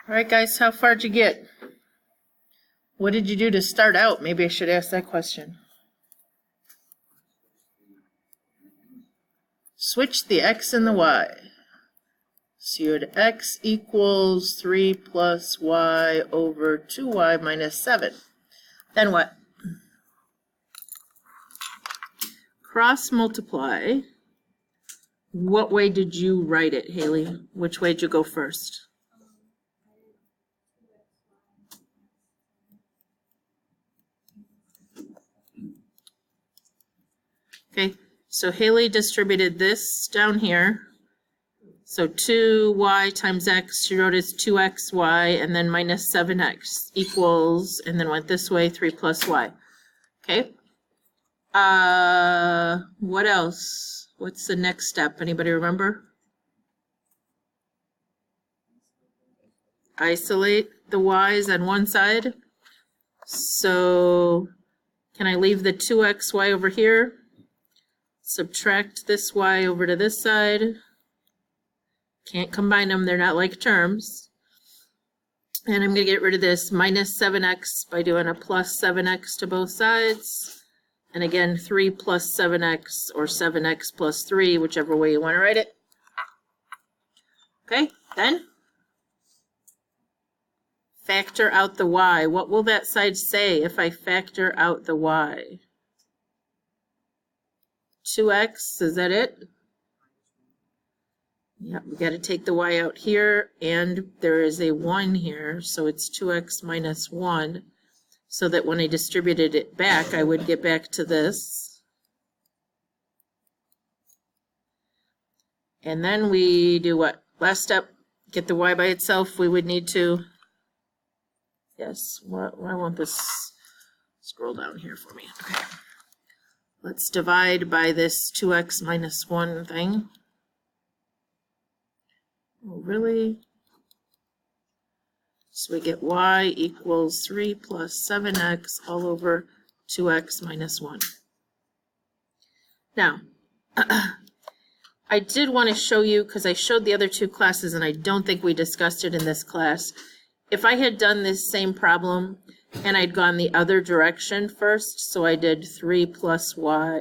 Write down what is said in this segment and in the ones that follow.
All right, guys, how far did you get? What did you do to start out? Maybe I should ask that question. Switch the x and the y. So you had x equals 3 plus y over 2y minus 7. Then what? Cross multiply. What way did you write it, Haley? Which way did you go first? Okay, so Haley distributed this down here. So 2y times x, she wrote as 2xy, and then minus 7x equals, and then went this way, 3 plus y. Okay. What else? What's the next step? Anybody remember? Isolate the y's on one side. So can I leave the 2xy over here? Subtract this y over to this side. Can't combine them, they're not like terms. And I'm going to get rid of this minus 7x by doing a plus 7x to both sides. And again, 3 plus 7x or 7x plus 3, whichever way you want to write it. Okay, then factor out the y. What will that side say if I factor out the y? 2x, is that it? Yeah, we got to take the y out here, and there is a 1 here, so it's 2x minus 1, so that when I distributed it back, I would get back to this. And then we do what? Last step, get the y by itself. We would need to, yes, why won't this scroll down here for me? Okay. Let's divide by this 2x minus 1 thing. Oh, really? So we get y equals 3 plus 7x all over 2x minus 1. Now, I did want to show you, because I showed the other two classes and I don't think we discussed it in this class. If I had done this same problem and I'd gone the other direction first, so I did 3 plus y,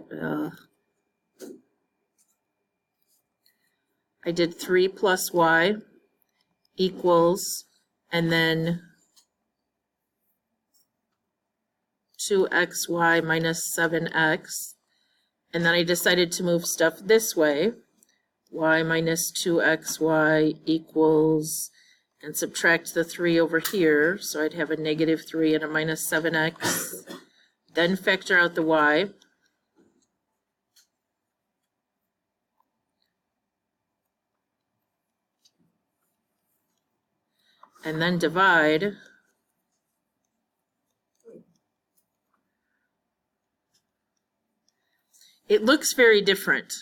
I did 3 plus y equals, and then 2xy minus 7x. And then I decided to move stuff this way. Y minus 2xy equals, and subtract the 3 over here. So I'd have a negative 3 and a minus 7x. Then factor out the y. And then divide. It looks very different,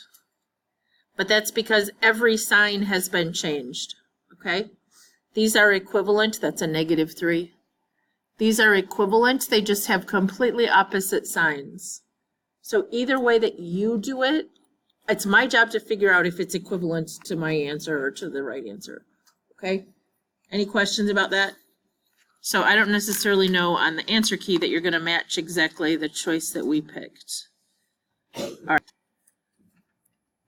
but that's because every sign has been changed, okay? These are equivalent, that's a negative 3. These are equivalent, they just have completely opposite signs. So either way that you do it, it's my job to figure out if it's equivalent to my answer or to the right answer, okay? Any questions about that? So I don't necessarily know on the answer key that you're going to match exactly the choice that we picked. All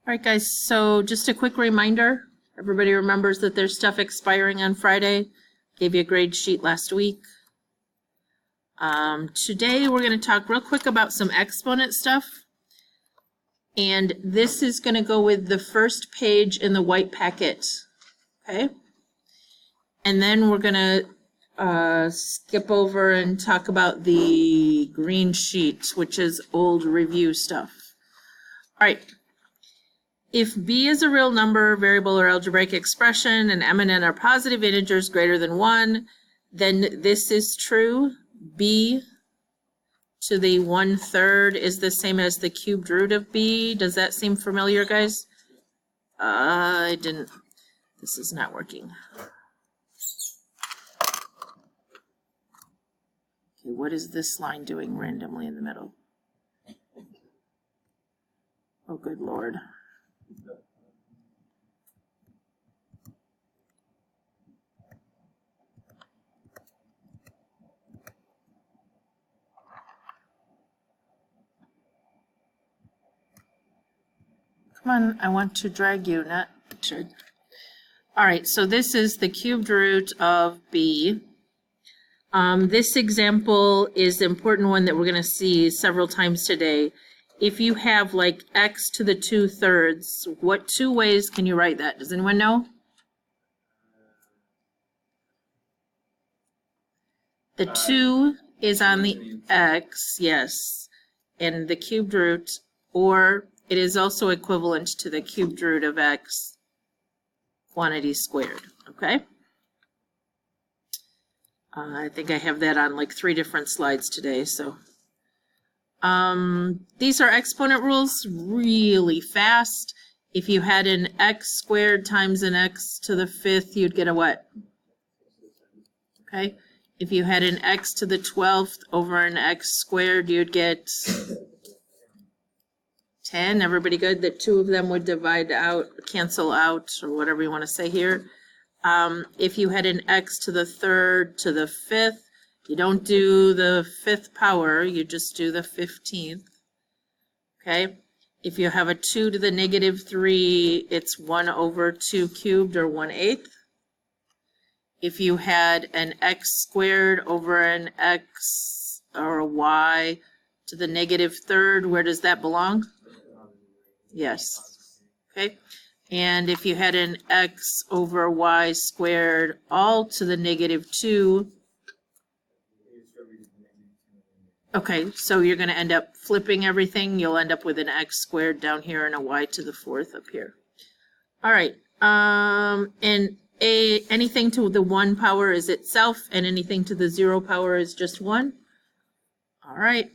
right, guys, so just a quick reminder. Everybody remembers that there's stuff expiring on Friday. Gave you a grade sheet last week. Today we're going to talk real quick about some exponent stuff. And this is going to go with the first page in the white packet. Okay? And then we're going to skip over and talk about the green sheet, which is old review stuff. All right. If b is a real number, variable, or algebraic expression, and m and n are positive integers greater than 1, then this is true. B to the 1/3 is the same as the cubed root of b. Does that seem familiar, guys? I didn't. This is not working. Okay, what is this line doing randomly in the middle? Oh, good Lord. Come on, I want to drag you, not Richard. All right, so this is the cubed root of b. This example is the important one that we're going to see several times today. If you have like x to the 2/3, what two ways can you write that? Does anyone know? The 2 is on the x, yes, and the cubed root, or it is also equivalent to the cubed root of x quantity squared, okay? I think I have that on like 3 different slides today, so. These are exponent rules really fast. If you had an x squared times an x to the 5th, you'd get a what? Okay. If you had an x to the 12th over an x squared, you'd get 10. Everybody good? That 2 of them would divide out, cancel out, or whatever you want to say here. If you had an x to the 3rd to the 5th, you don't do the 5th power, you just do the 15th. Okay? If you have a 2 to the -3, it's 1 over 2 cubed, or 1/8. If you had an x squared over an x or a y to the -3rd, where does that belong? Yes. Okay. And if you had an x over y squared all to the -2, okay, so you're going to end up flipping everything. You'll end up with an x squared down here and a y to the 4th up here. All right. And anything to the 1 power is itself, and anything to the 0 power is just 1. All right.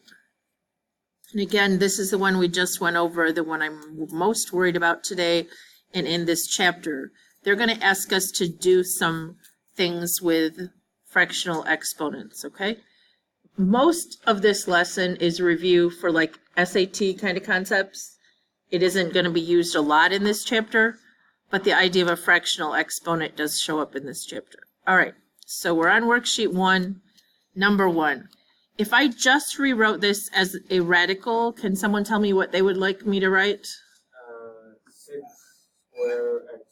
And again, this is the one we just went over, the one I'm most worried about today and in this chapter. They're going to ask us to do some things with fractional exponents, okay? Most of this lesson is review for like SAT kind of concepts. It isn't going to be used a lot in this chapter, but the idea of a fractional exponent does show up in this chapter. All right, so we're on worksheet 1, number 1. If I just rewrote this as a radical, can someone tell me what they would like me to write? 6 square x.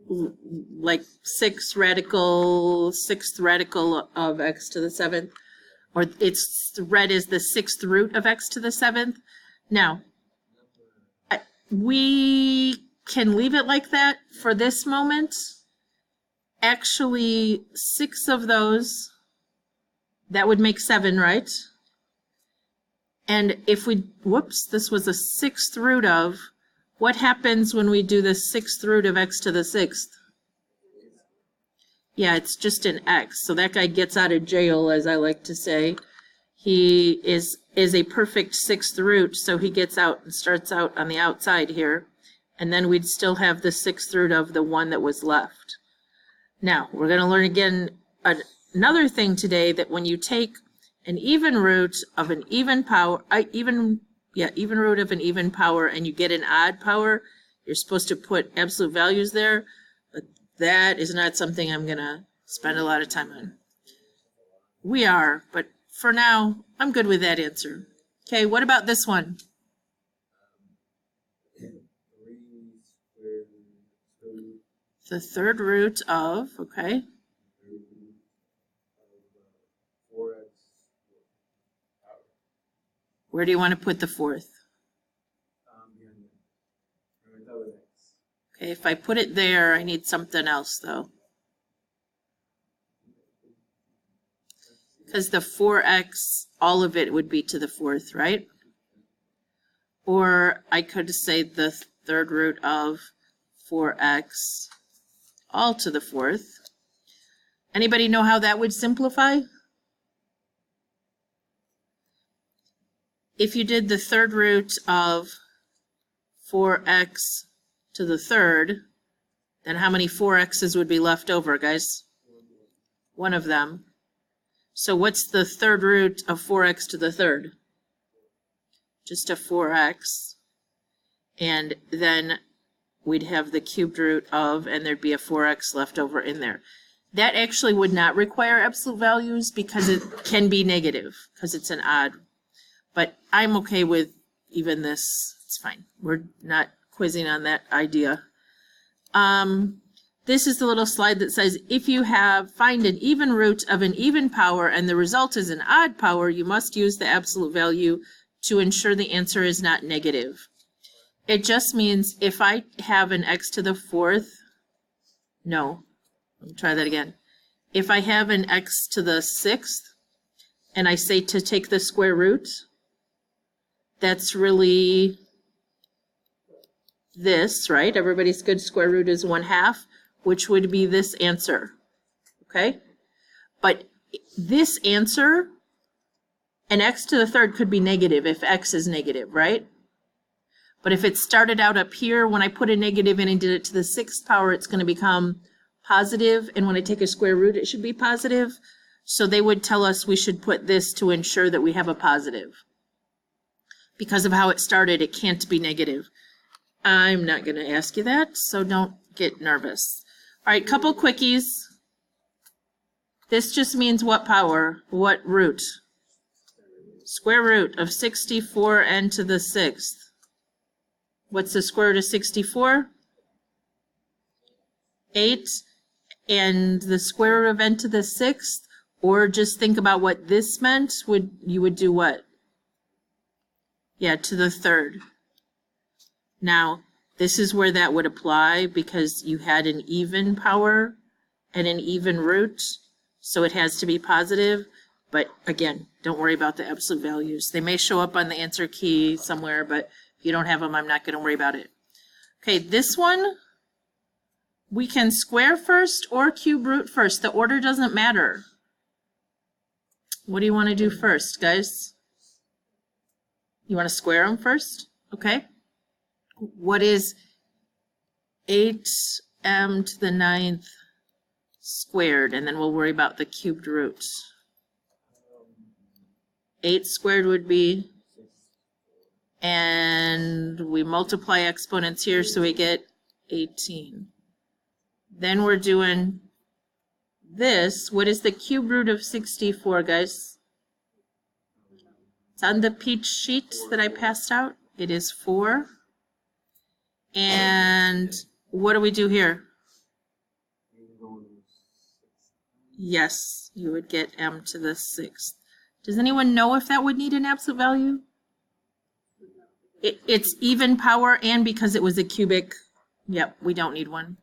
Like 6th radical of x to the 7th, or it's read as the 6th root of x to the 7th. Now, we can leave it like that for this moment. Actually, 6 of those, that would make 7, right? And if we, whoops, this was a 6th root of, what happens when we do the 6th root of x to the 6th? Yeah, it's just an x. So that guy gets out of jail, as I like to say. He is a perfect 6th root, so he gets out and starts out on the outside here. And then we'd still have the 6th root of the one that was left. Now, we're going to learn again another thing today, that when you take an even root of an even power, even root of an even power, and you get an odd power, you're supposed to put absolute values there, but that is not something I'm going to spend a lot of time on. We are, but for now, I'm good with that answer. Okay, what about this one? 3 squared 2. The 3rd root of, okay, 4x. where do you want to put the 4th? Okay, if I put it there, I need something else though. Because the 4x, all of it would be to the 4th, right? Or I could say the 3rd root of 4x all to the 4th. Anybody know how that would simplify? If you did the 3rd root of 4x to the 3rd, then how many 4x's would be left over, guys? One of them. So what's the 3rd root of 4x to the 3rd? Just a 4x. And then we'd have the cubed root of, and there'd be a 4x left over in there. That actually would not require absolute values because it can be negative, because it's an odd. But I'm okay with even this, it's fine. We're not quizzing on that idea. This is the little slide that says, if you find an even root of an even power and the result is an odd power, you must use the absolute value to ensure the answer is not negative. It just means if I have an x to the fourth, no, let me try that again. If I have an x to the sixth and I say to take the square root, that's really this, right? Everybody's good, square root is 1/2, which would be this answer, okay? But this answer, an x to the third could be negative if x is negative, right? But if it started out up here, when I put a negative in and did it to the sixth power, it's going to become positive, and when I take a square root, it should be positive. So they would tell us we should put this to ensure that we have a positive. Because of how it started, it can't be negative. I'm not going to ask you that, so don't get nervous. All right, couple quickies. This just means what power? What root? Square root of 64n to the sixth. What's the square root of 64? 8. And the square root of n to the sixth, or just think about what this meant, you would do what? Yeah, to the third. Now, this is where that would apply because you had an even power and an even root, so it has to be positive. But again, don't worry about the absolute values. They may show up on the answer key somewhere, but if you don't have them, I'm not going to worry about it. Okay, this one, we can square first or cube root first. The order doesn't matter. What do you want to do first, guys? You want to square them first? Okay. What is 8m to the 9th squared? And then we'll worry about the cubed root. 8 squared would be, and we multiply exponents here, so we get 18. Then we're doing this. What is the cube root of 64, guys? It's on the peach sheet that I passed out. It is 4. And what do we do here? Yes, you would get m to the 6th. Does anyone know if that would need an absolute value? It's even power, and because it was a cubic, yep, we don't need one.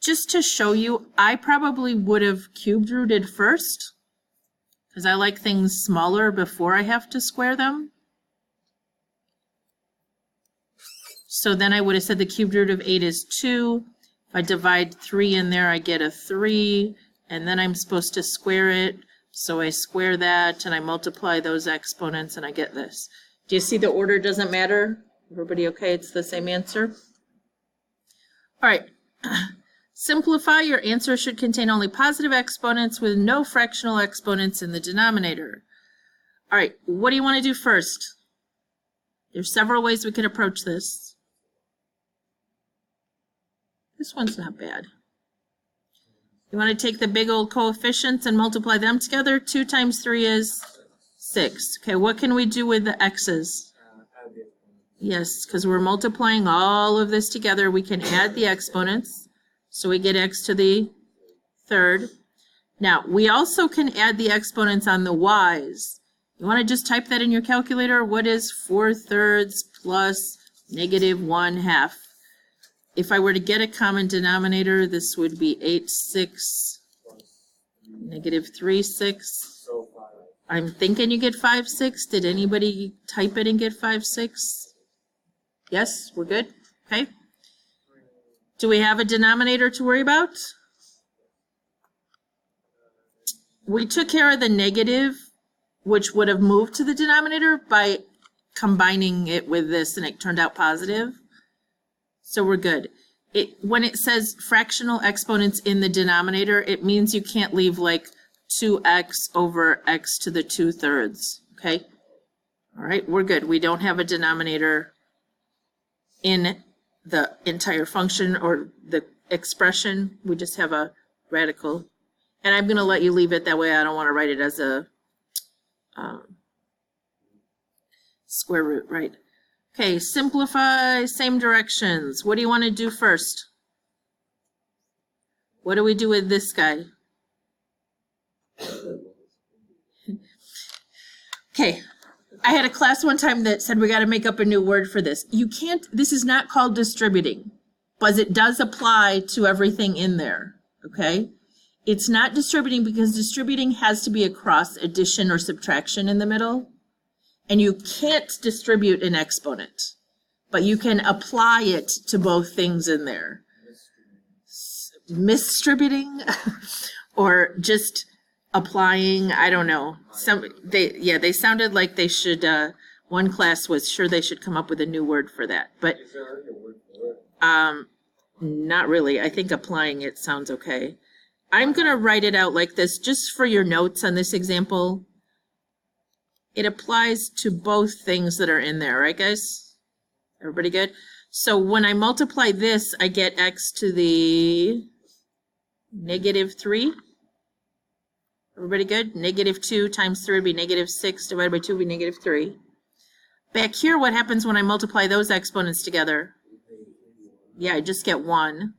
Just to show you, I probably would have cubed rooted first, because I like things smaller before I have to square them. So then I would have said the cubed root of 8 is 2. If I divide 3 in there, I get a 3, and then I'm supposed to square it. So I square that, and I multiply those exponents, and I get this. Do you see the order doesn't matter? Everybody okay? It's the same answer? All right. Simplify. Your answer should contain only positive exponents with no fractional exponents in the denominator. All right. What do you want to do first? There's several ways we could approach this. This one's not bad. You want to take the big old coefficients and multiply them together? 2 times 3 is 6. Okay, what can we do with the x's? Yes, because we're multiplying all of this together, we can add the exponents. So we get x to the 3rd. Now, we also can add the exponents on the y's. You want to just type that in your calculator? What is 4/3 plus -1/2? If I were to get a common denominator, this would be 8/6, -3/6. I'm thinking you get 5/6. Did anybody type it and get 5/6? Yes, we're good? Okay. Do we have a denominator to worry about? We took care of the negative, which would have moved to the denominator by combining it with this, and it turned out positive. So we're good. When it says fractional exponents in the denominator, it means you can't leave like 2x over x to the 2/3, okay? All right, we're good. We don't have a denominator in the entire function or the expression. We just have a radical. And I'm going to let you leave it that way. I don't want to write it as a Square root, right. Okay, simplify, same directions. What do you want to do first? What do we do with this guy? Okay, I had a class one time that said we got to make up a new word for this. You can't, this is not called distributing, but it does apply to everything in there, okay? It's not distributing because distributing has to be a cross addition or subtraction in the middle. And you can't distribute an exponent, but you can apply it to both things in there. Misdistributing or just applying, I don't know. They sounded like they should, one class was sure they should come up with a new word for that, but Is there already a word for it? not really. I think applying it sounds okay. I'm gonna write it out like this, just for your notes on this example. It applies to both things that are in there, right, guys? Everybody good? So when I multiply this, I get x to the -3. Everybody good? -2 times 3 would be -6 divided by 2 would be -3. Back here, what happens when I multiply those exponents together? Yeah, I just get 1.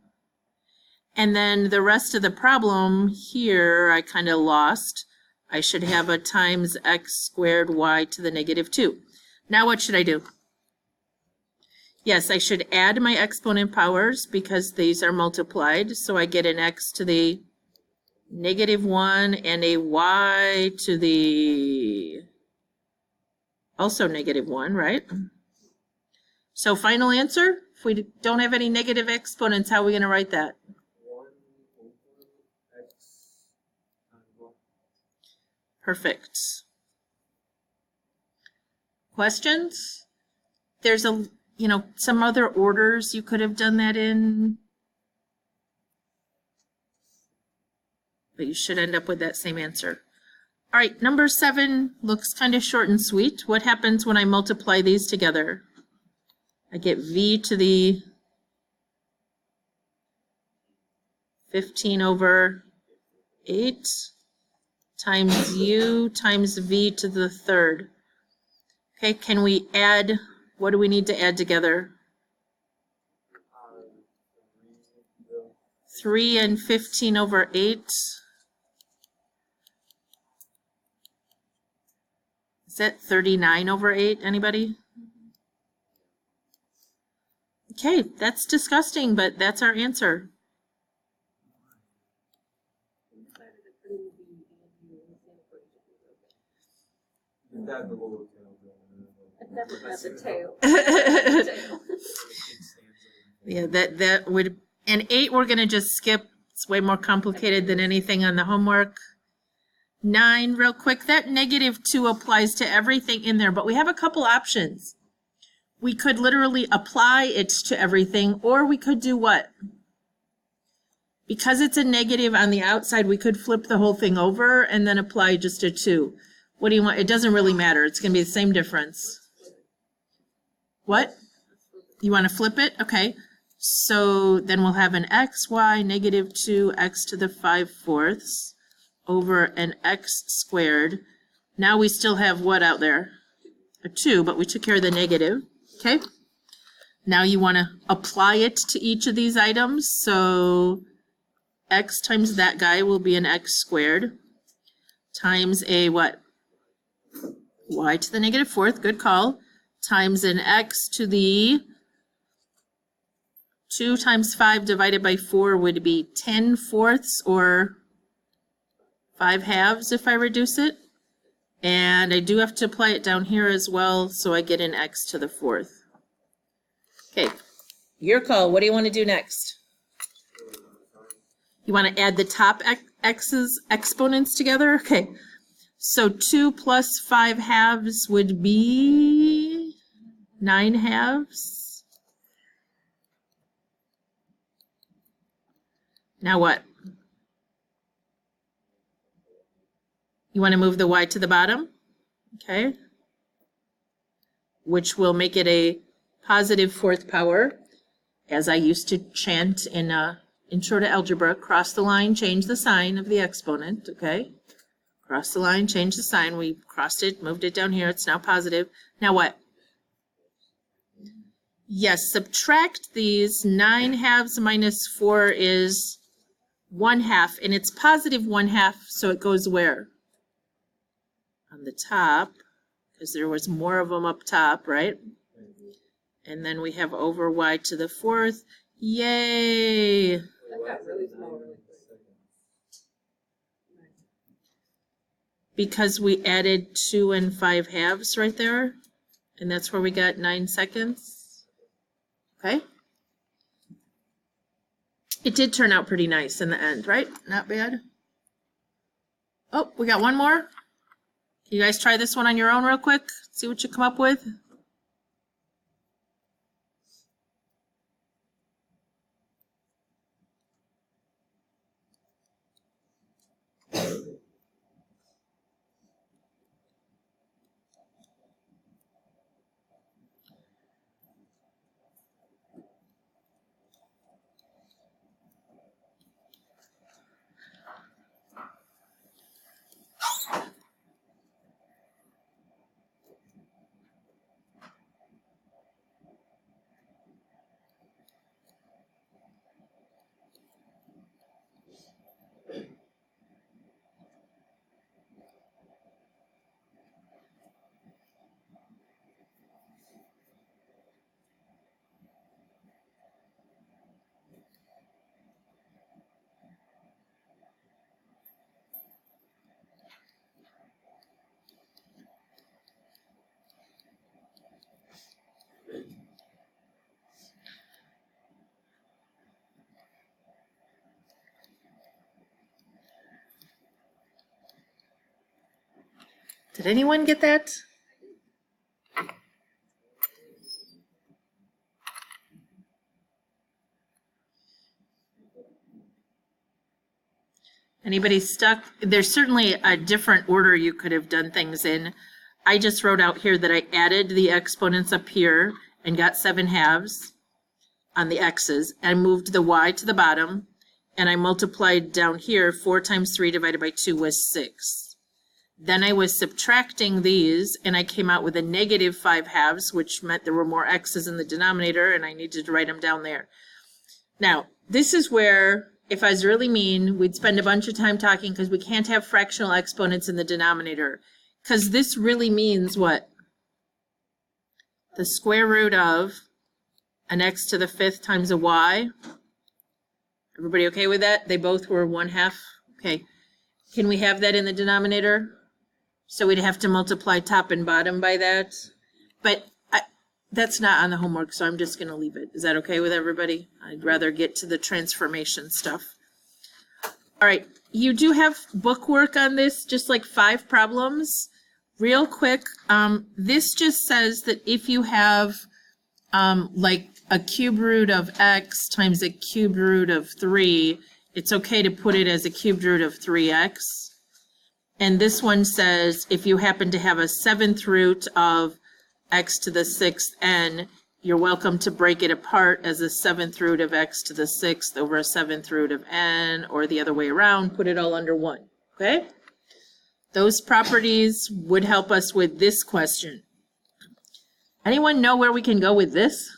And then the rest of the problem here, I kind of lost. I should have a times x squared y to the -2. Now what should I do? Yes, I should add my exponent powers because these are multiplied. So I get an x to the -1 and a y to the also -1, right? So final answer, if we don't have any negative exponents, how are we going to write that? 1 over x times 1. Perfect. Questions? There's some other orders you could have done that in, but you should end up with that same answer. All right, number 7 looks kind of short and sweet. What happens when I multiply these together? I get v to the 15 over 8 times u times v to the 3rd. Okay, can we add, what do we need to add together? 3 and 15 over 8. Is that 39 over 8, anybody? Okay, that's disgusting, but that's our answer. That the little Never had the tail. Yeah, that would, and 8 we're gonna just skip. It's way more complicated than anything on the homework. 9, real quick, that -2 applies to everything in there, but we have a couple options. We could literally apply it to everything, or we could do what? Because it's a negative on the outside, we could flip the whole thing over and then apply just a 2. What do you want? It doesn't really matter. It's gonna be the same difference. What? You want to flip it? Okay. So then we'll have an xy -2 x to the 5/4 over an x squared. Now we still have what out there? A 2, but we took care of the negative. Okay. Now you want to apply it to each of these items. So x times that guy will be an x squared times a what? Y to the -4th, good call, times an x to the 2 times 5 divided by 4 would be 10/4 or 5/2 if I reduce it. And I do have to apply it down here as well, so I get an x to the 4th. Okay, your call. What do you want to do next? You want to add the top x's exponents together? Okay, so 2 plus 5/2 would be 9/2. Now what? You want to move the y to the bottom? Okay. Which will make it a positive 4th power. As I used to chant in Intro to Algebra, cross the line, change the sign of the exponent, okay? Cross the line, change the sign. We crossed it, moved it down here. It's now positive. Now what? Yes, subtract these. 9/2 minus 4 is 1/2, and it's positive 1/2, so it goes where? On the top, because there was more of them up top, right? And then we have over y to the 4th. Yay! That got really small really quick. Because we added 2 and 5/2 right there, and that's where we got 9 seconds. Okay? It did turn out pretty nice in the end, right? Not bad. Oh, we got one more. Can you guys try this one on your own real quick? See what you come up with? Did anyone get that? Anybody stuck? There's certainly a different order you could have done things in. I just wrote out here that I added the exponents up here and got 7/2 on the x's and moved the y to the bottom, and I multiplied down here. 4 times 3 divided by 2 was 6. Then I was subtracting these, and I came out with a negative 5/2, which meant there were more x's in the denominator, and I needed to write them down there. Now, this is where, if I was really mean, we'd spend a bunch of time talking because we can't have fractional exponents in the denominator. Because this really means what? The square root of an x to the 5th times a y. Everybody okay with that? They both were 1/2. Okay. Can we have that in the denominator? So we'd have to multiply top and bottom by that. But that's not on the homework, so I'm just going to leave it. Is that okay with everybody? I'd rather get to the transformation stuff. All right. You do have book work on this, just like 5 problems. Real quick, this just says that if you have like a cube root of x times a cube root of 3, it's okay to put it as a cubed root of 3x. And this one says if you happen to have a 7th root of x to the 6th n, you're welcome to break it apart as a 7th root of x to the 6th over a 7th root of n, or the other way around, put it all under 1, okay? Those properties would help us with this question. Anyone know where we can go with this?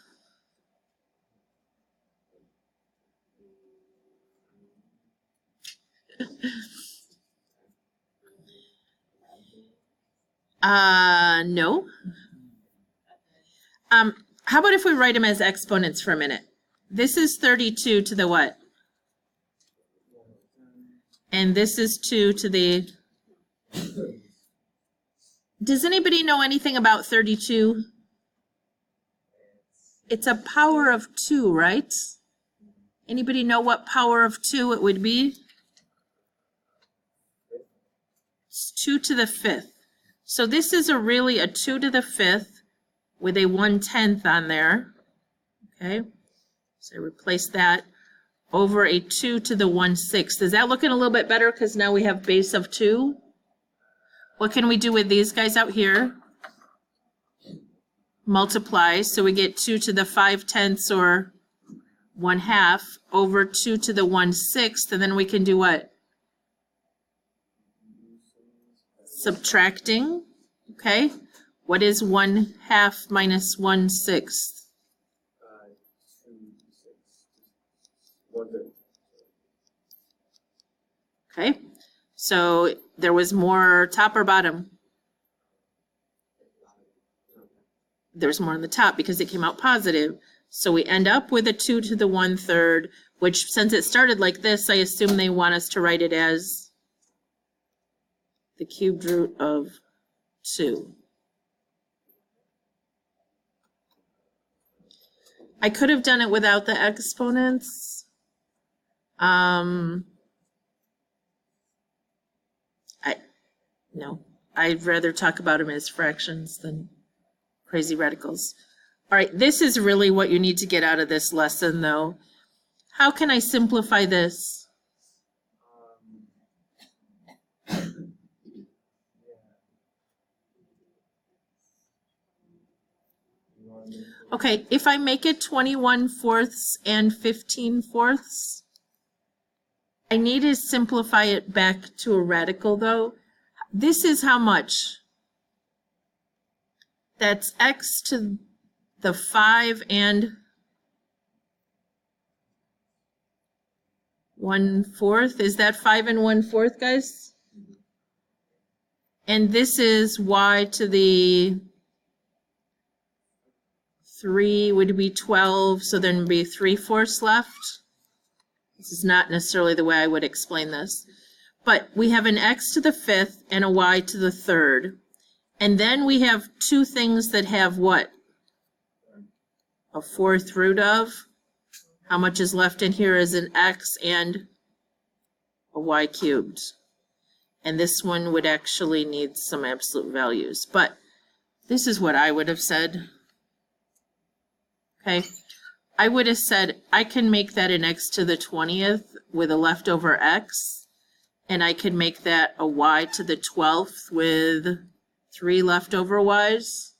No. How about if we write them as exponents for a minute? This is 32 to the what? And this is 2 to the... Does anybody know anything about 32? It's a power of 2, right? Anybody know what power of 2 it would be? It's 2 to the 5th. So this is really a 2 to the 5th with a 1/10 on there. Okay, so replace that over a 2 to the 1/6. Is that looking a little bit better because now we have base of 2? What can we do with these guys out here? Multiply, so we get 2 to the 5/10 or 1/2 over 2 to the 1/6, and then we can do what? Subtracting, okay? What is 1/2 minus 1/6? 1/3. Okay, so there was more top or bottom? There's more on the top because it came out positive. So we end up with a 2 to the 1/3, which since it started like this, I assume they want us to write it as the cubed root of 2. I could have done it without the exponents. No, I'd rather talk about them as fractions than crazy radicals. All right, this is really what you need to get out of this lesson, though. How can I simplify this? Okay, if I make it 21/4 and 15/4, I need to simplify it back to a radical, though. This is how much? That's x to the 5 and 1/4. Is that 5 and 1/4, guys? And this is y to the 3 would be 12, so then would be 3/4 left. This is not necessarily the way I would explain this. But we have an x to the 5th and a y to the 3rd. And then we have two things that have what? A 4th root of. How much is left in here is an x and a y cubed. And this one would actually need some absolute values. But this is what I would have said. Okay, I would have said I can make that an x to the 20th with a leftover x, and I could make that a y to the 12th with 3 leftover y's.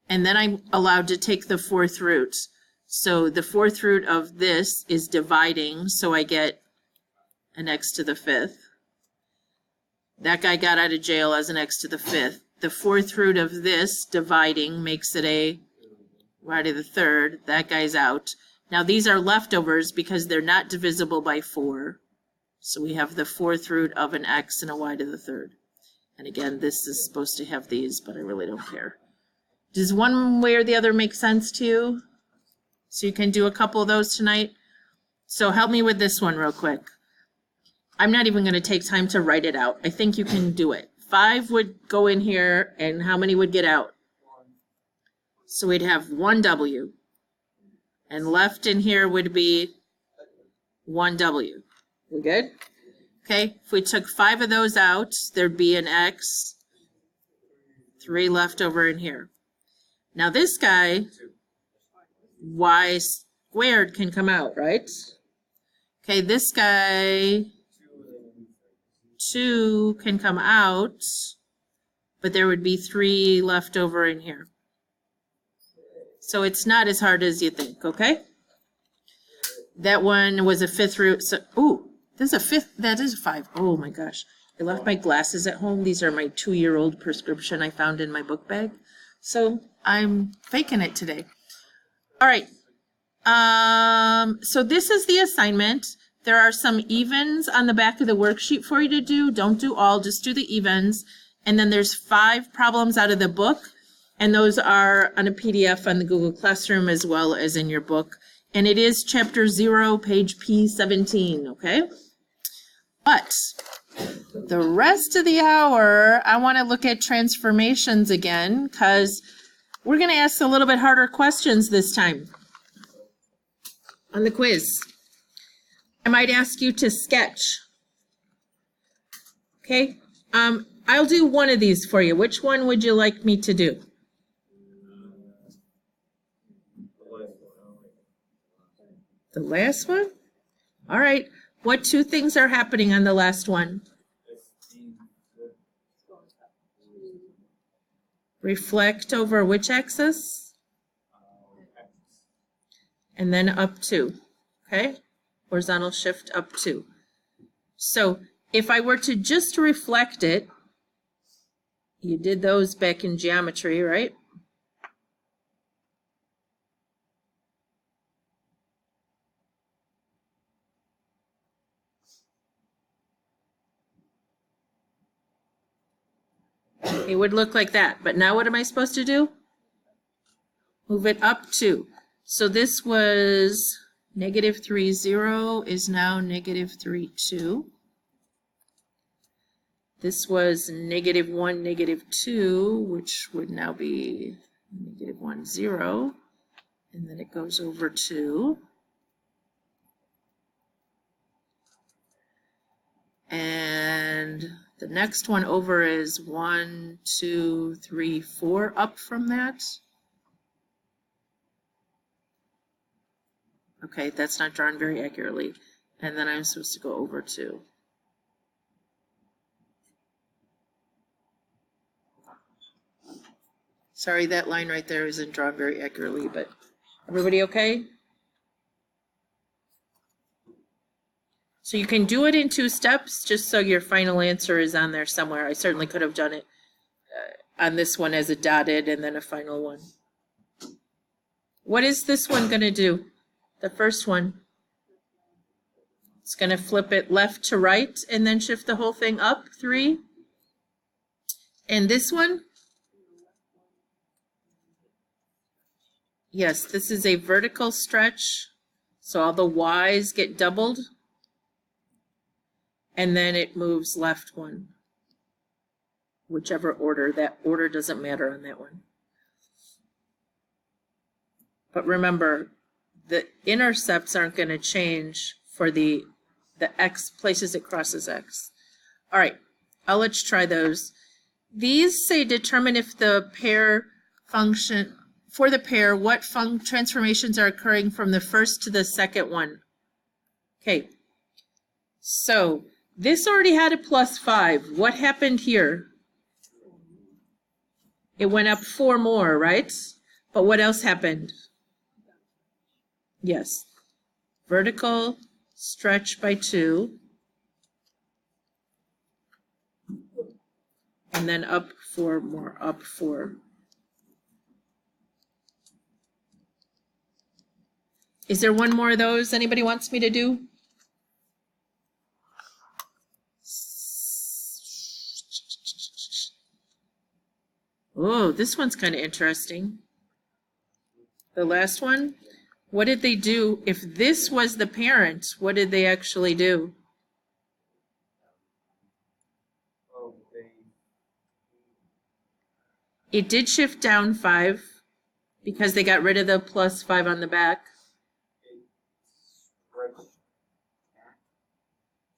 And then I'm allowed to take the 4th root. So the 4th root of this is dividing, so I get an x to the 5th. That guy got out of jail as an x to the 5th. The 4th root of this dividing makes it a y to the 3rd. That guy's out. Now these are leftovers because they're not divisible by 4. So we have the 4th root of an x and a y to the 3rd. And again, this is supposed to have these, but I really don't care. Does one way or the other make sense to you? So you can do a couple of those tonight. So help me with this one real quick. I'm not even going to take time to write it out. I think you can do it. 5 would go in here, and how many would get out? So we'd have 1w. And left in here would be 1w. We good? Okay, if we took 5 of those out, there'd be an x, 3 left over in here. Now this guy, y squared can come out, right? Okay, this guy, 2 can come out, but there would be 3 left over in here. So it's not as hard as you think, okay? That one was a 5th root, so, ooh, this is a 5th, that is a 5. Oh my gosh. I left my glasses at home. These are my 2-year-old prescription I found in my book bag. So I'm faking it today. All right. So this is the assignment. There are some evens on the back of the worksheet for you to do. Don't do all, just do the evens. And then there's 5 problems out of the book. And those are on a PDF on the Google Classroom as well as in your book. And it is chapter 0, page P17, okay? But the rest of the hour, I want to look at transformations again because we're going to ask a little bit harder questions this time on the quiz. I might ask you to sketch. Okay? I'll do one of these for you. Which one would you like me to do? The last one? All right. What 2 things are happening on the last one? Reflect over which axis? And then up 2. Okay? Horizontal shift up 2. So if I were to just reflect it, you did those back in geometry, right? It would look like that, but now what am I supposed to do? Move it up 2. So this was -3, 0 is now -3, 2. This was -1, -2, which would now be -1, 0. And then it goes over 2. And the next one over is 1, 2, 3, 4 up from that. Okay, that's not drawn very accurately. And then I'm supposed to go over 2. Sorry, that line right there isn't drawn very accurately, but everybody okay? So you can do it in 2 steps, just so your final answer is on there somewhere. I certainly could have done it on this one as a dotted and then a final one. What is this one going to do? The first one. It's going to flip it left to right and then shift the whole thing up 3. And this one? Yes, this is a vertical stretch. So all the Y's get doubled. And then it moves left 1. Whichever order, that order doesn't matter on that one. But remember, the intercepts aren't going to change for the X places it crosses X. All right, let's try those. These say determine if the pair function, for the pair, what transformations are occurring from the first to the second one. Okay, so this already had a +5. What happened here? It went up 4 more, right? But what else happened? Yes. Vertical stretch by 2. And then up 4 more, up 4. Is there one more of those anybody wants me to do? Oh, this one's kind of interesting. The last one, what did they do? If this was the parent, what did they actually do? Oh, It did shift down 5 because they got rid of the +5 on the back.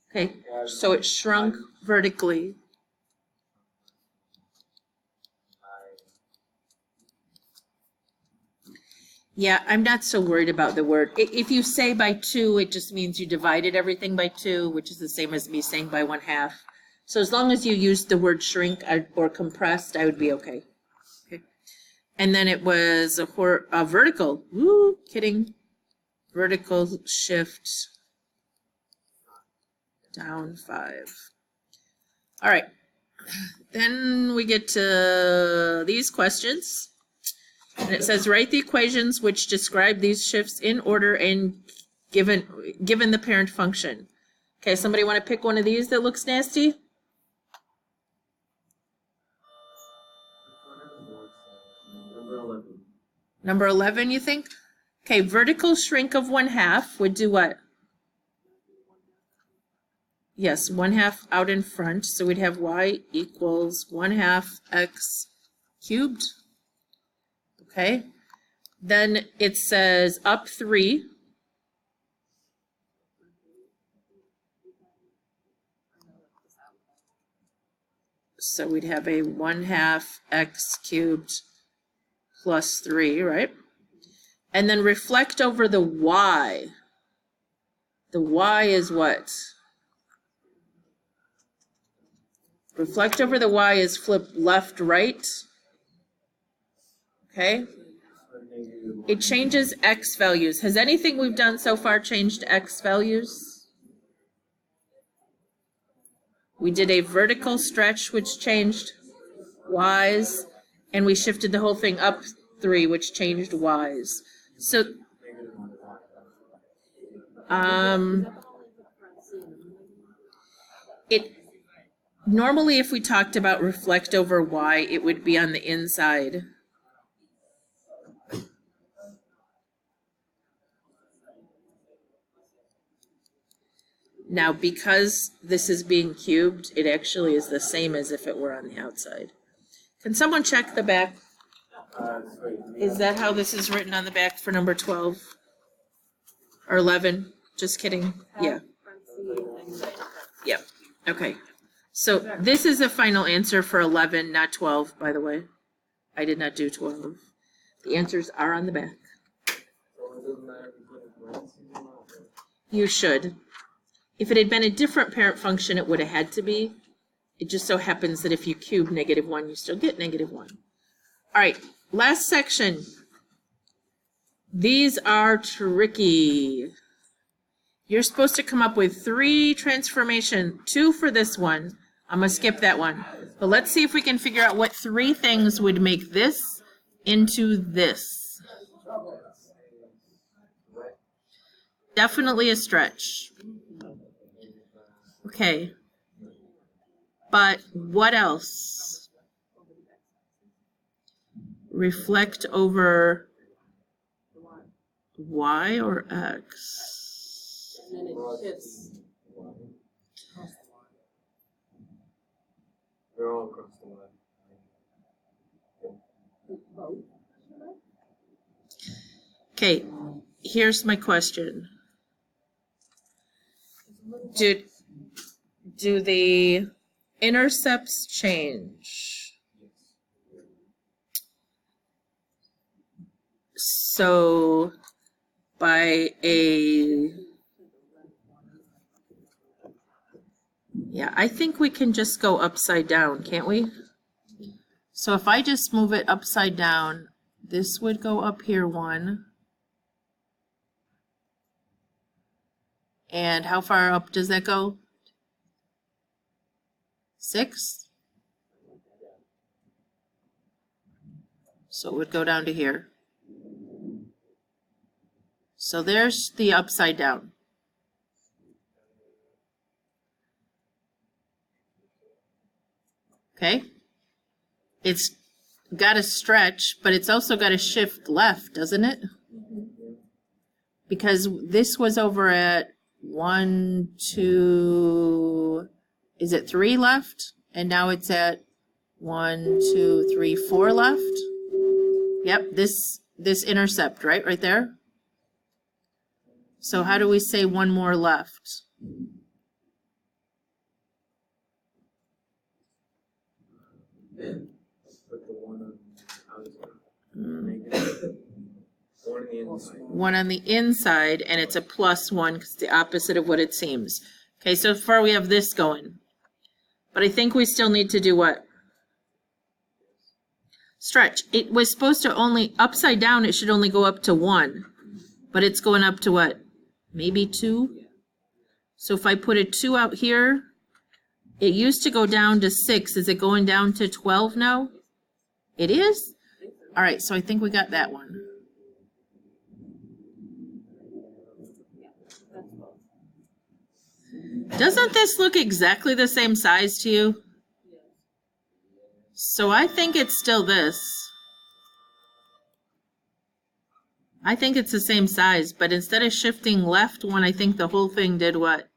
Okay, so it shrunk vertically. Yeah, I'm not so worried about the word. If you say by 2, it just means you divided everything by 2, which is the same as me saying by 1/2. So as long as you used the word shrink or compressed, I would be okay. Okay. And then it was a vertical. Woo, kidding. Vertical shift down 5. All right. Then we get to these questions. And it says, write the equations which describe these shifts in order and given the parent function. Okay, somebody want to pick one of these that looks nasty? Number 11. Number 11, you think? Okay, vertical shrink of 1/2 would do what? Yes, 1/2 out in front. So we'd have y equals 1/2 x cubed. Okay, then it says up 3. So we'd have a 1/2 x cubed plus 3, right? And then reflect over the y. The y is what? Reflect over the y is flip left, right. Okay? It changes x values. Has anything we've done so far changed x values? We did a vertical stretch, which changed y's, and we shifted the whole thing up 3, which changed y's. So, Normally, if we talked about reflect over y, it would be on the inside. Now, because this is being cubed, it actually is the same as if it were on the outside. Can someone check the back? Sorry. Is that how this is written on the back for number 12? Or 11? Just kidding. Yeah. Yep. Okay. So this is a final answer for 11, not 12, by the way. I did not do 12. The answers are on the back. So it doesn't matter if you put a parentheses or not? You should. If it had been a different parent function, it would have had to be. It just so happens that if you cube -1, you still get -1. All right, last section. These are tricky. You're supposed to come up with 3 transformation, 2 for this one. I'm gonna skip that one. But let's see if we can figure out what 3 things would make this into this. Definitely a stretch. Okay. But what else? Reflect over y or x? And then it shifts. They're all across the line. Okay, here's my question. Do the intercepts change? So by yeah, I think we can just go upside down, can't we? So if I just move it upside down, this would go up here 1. And how far up does that go? 6? So it would go down to here. So there's the upside down. Okay? It's got to stretch, but it's also got to shift left, doesn't it? Because this was over at 1, 2, is it 3 left? And now it's at 1, 2, 3, 4 left. Yep, this intercept, right there. So how do we say 1 more left? Put the 1 on the outside. 1 on the inside. 1 on the inside, and it's a +1 because it's the opposite of what it seems. Okay, so far we have this going. But I think we still need to do what? Stretch. It was supposed to only, upside down, it should only go up to 1. But it's going up to what? Maybe 2? So if I put a 2 out here, it used to go down to 6. Is it going down to 12 now? It is? All right, so I think we got that one. Doesn't this look exactly the same size to you? So I think it's still this. I think it's the same size, but instead of shifting left 1, I think the whole thing did what?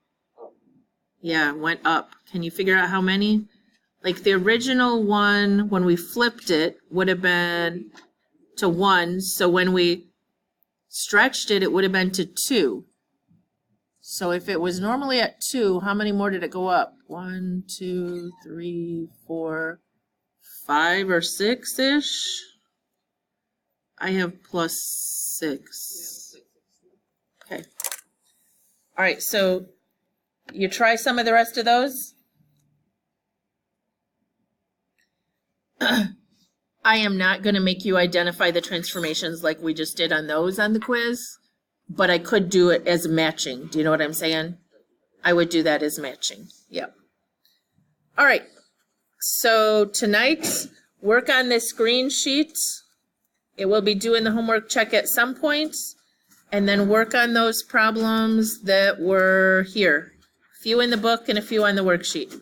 Yeah, went up. Can you figure out how many? Like the original one, when we flipped it, would have been to 1. So when we stretched it, it would have been to 2. So if it was normally at 2, how many more did it go up? 1, 2, 3, 4, 5 or 6-ish? I have +6. Okay. All right, so you try some of the rest of those? I am not going to make you identify the transformations like we just did on those on the quiz, but I could do it as matching. Do you know what I'm saying? I would do that as matching. Yep. All right. So tonight, work on this green sheet. It will be due in the homework check at some point, and then work on those problems that were here. A few in the book and a few on the worksheet.